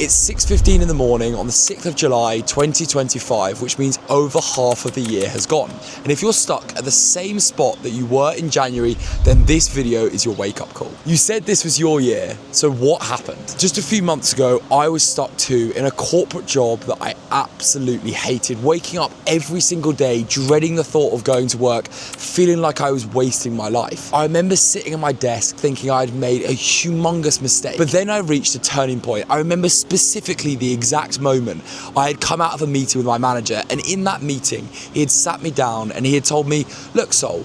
It's 6:15 in the morning on the 6th of July 2025, which means over half of the year has gone. And if you're stuck at the same spot that you were in January, then this video is your wake-up call. You said this was your year, so what happened? Just a few months ago, I was stuck too in a corporate job that I absolutely hated, waking up every single day, dreading the thought of going to work, feeling like I was wasting my life. I remember sitting at my desk thinking I'd made a humongous mistake, but then I reached a turning point. I remember specifically the exact moment I had come out of a meeting with my manager, and in that meeting, he had sat me down and he had told me, look, Sol,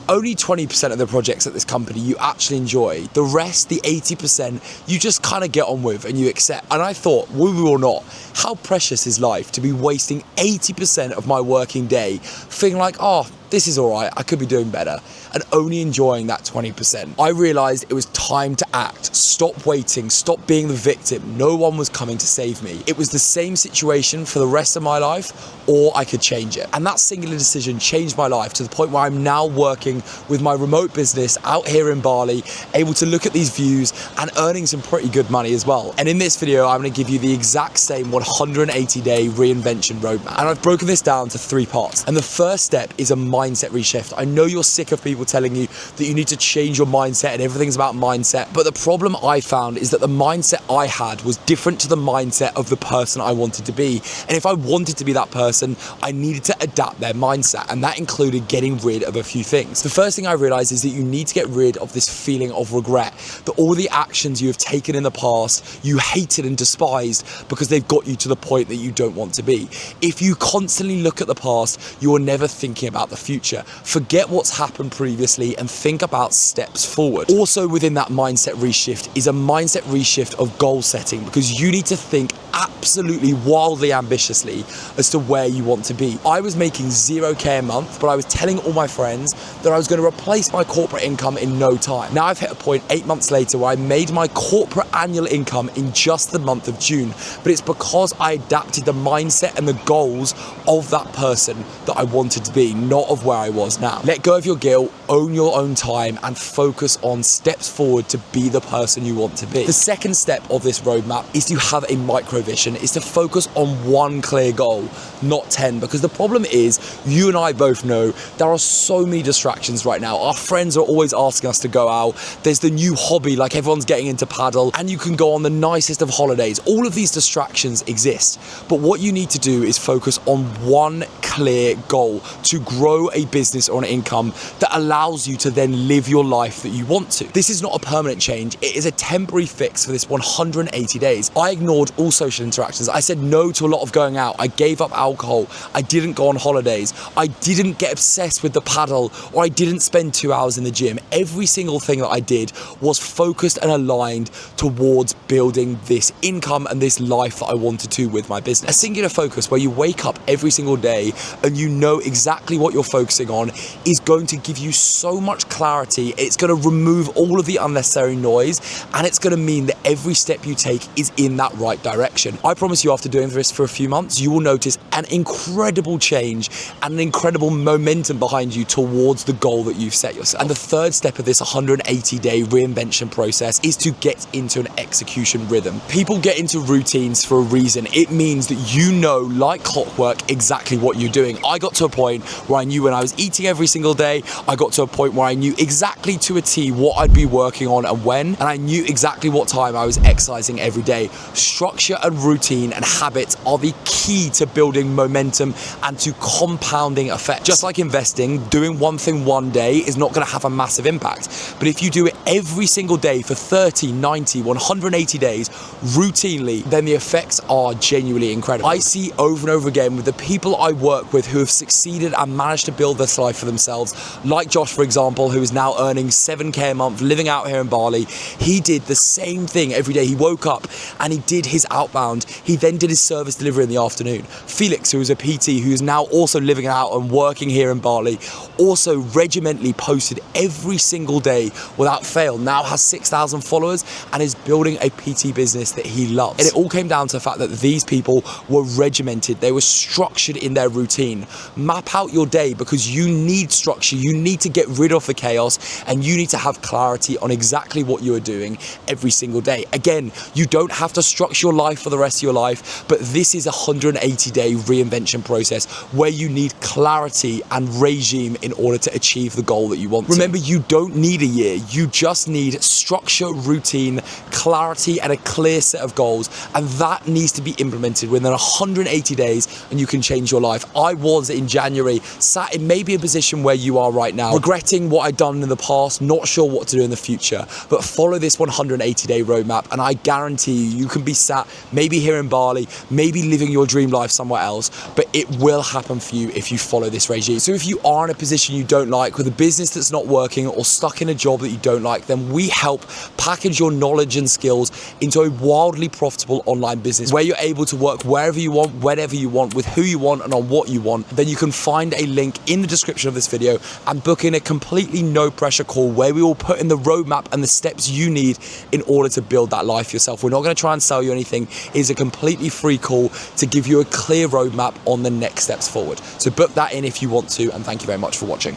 only 20% of the projects at this company you actually enjoy. The rest, the 80%, you just kind of get on with and you accept. And I thought, woo-woo or not, how precious is life to be wasting 80% of my working day feeling like, oh, this is all right, I could be doing better, and only enjoying that 20%. I realized it was time to act. Stop waiting, stop being the victim. No one was coming to save me. It was the same situation for the rest of my life, or I could change it. And that singular decision changed my life to the point where I'm now working with my remote business out here in Bali, able to look at these views and earning some pretty good money as well. And in this video, I'm gonna give you the exact same 180-day reinvention roadmap. And I've broken this down to 3 parts. And the first step is a mindset reshift. I know you're sick of people telling you that you need to change your mindset and everything's about mindset, but the problem I found is that the mindset I had was different to the mindset of the person I wanted to be. And if I wanted to be that person, I needed to adapt their mindset, and that included getting rid of a few things. The first thing I realized is that you need to get rid of this feeling of regret, that all the actions you have taken in the past, you hated and despised because they've got you to the point that you don't want to be. If you constantly look at the past, you are never thinking about the future. Forget what's happened previously and think about steps forward. Also within that mindset reshift is a mindset reshift of goal setting, because you need to think absolutely wildly ambitiously as to where you want to be. I was making 0K a month, but I was telling all my friends that I was going to replace my corporate income in no time. Now I've hit a point 8 months later where I made my corporate annual income in just the month of June, but it's because I adapted the mindset and the goals of that person that I wanted to be, not of where I was now. Let go of your guilt, own your own time, and focus on steps forward to be the person you want to be. The second step of this roadmap is to have a micro vision, is to focus on one clear goal, not 10, because the problem is, you and I both know there are so many distractions right now. Our friends are always asking us to go out. There's the new hobby, like everyone's getting into paddle, and you can go on the nicest of holidays. All of these distractions exist, but what you need to do is focus on one clear goal to grow a business or an income that allows you to then live your life that you want to. This is not a permanent change, it is a temporary fix for this 180 days. I ignored all social interactions. I said no to a lot of going out. I gave up alcohol. I didn't go on holidays. I didn't get obsessed with the paddle, or I didn't spend 2 hours in the gym. Every single thing that I did was focused and aligned towards building this income and this life that I wanted to with my business. A singular focus where you wake up every single day and you know exactly what you're focusing on is going to give you so much clarity. It's going to remove all of the unnecessary noise, and it's going to mean that every step you take is in that right direction. I promise you, after doing this for a few months, you will notice an incredible change and an incredible momentum behind you towards the goal that you've set yourself. And the third step of this 180-day reinvention process is to get into an execution rhythm. People get into routines for a reason. It means that you know, like clockwork, exactly what you're doing. I got to a point where I knew when I was eating every single day. I got to a point where I knew exactly to a T what I'd be working on and when, and I knew exactly what time I was exercising every day. Structure and routine and habits are the key to building momentum and to compounding effects. Just like investing, doing one thing one day is not going to have a massive impact. But if you do it every single day for 30, 90, 180 days, routinely, then the effects are genuinely incredible. I see over and over again with the people I work with who have succeeded and managed to build this life for themselves, like Josh, for example, who is now earning 7K a month, living out here in Bali. He did the same thing every day. He woke up and he did his outbound. He then did his service delivery in the afternoon. Felix, who is a PT, who is now also living out and working here in Bali, also regimentally posted every single day without fail, now has 6,000 followers and is building a PT business that he loves. And it all came down to the fact that these people were regimented. They were structured in their routine. Map out your day, because you need structure, you need to get rid of the chaos, and you need to have clarity on exactly what you are doing every single day. Again, you don't have to structure your life for the rest of your life, but this is a 180-day reinvention process where you need clarity and regime in order to achieve the goal that you want. Remember, you don't need a year, you just need structure, routine, clarity, and a clear set of goals, and that needs to be implemented within 180 days, and you can change your life. I was in January sat in maybe a position where you are right now, regretting what I'd done in the past, not sure what to do in the future, but follow this 180-day roadmap, and I guarantee you can be sat maybe here in Bali, maybe living your dream life somewhere else, but it will happen for you if you follow this regime. So if you are in a position you don't like, with a business that's not working, or stuck in a job that you don't like, then we help package your knowledge and skills into a wildly profitable online business where you're able to work wherever you want, whenever you want, with who you want, and on what you want. Then you can find a link in the description of this video and book in a completely no pressure call where we will put in the roadmap and the steps you need in order to build that life yourself. We're not going to try and sell you anything. It's a completely free call to give you a clear roadmap on the next steps forward. So book that in if you want to, and thank you very much for watching.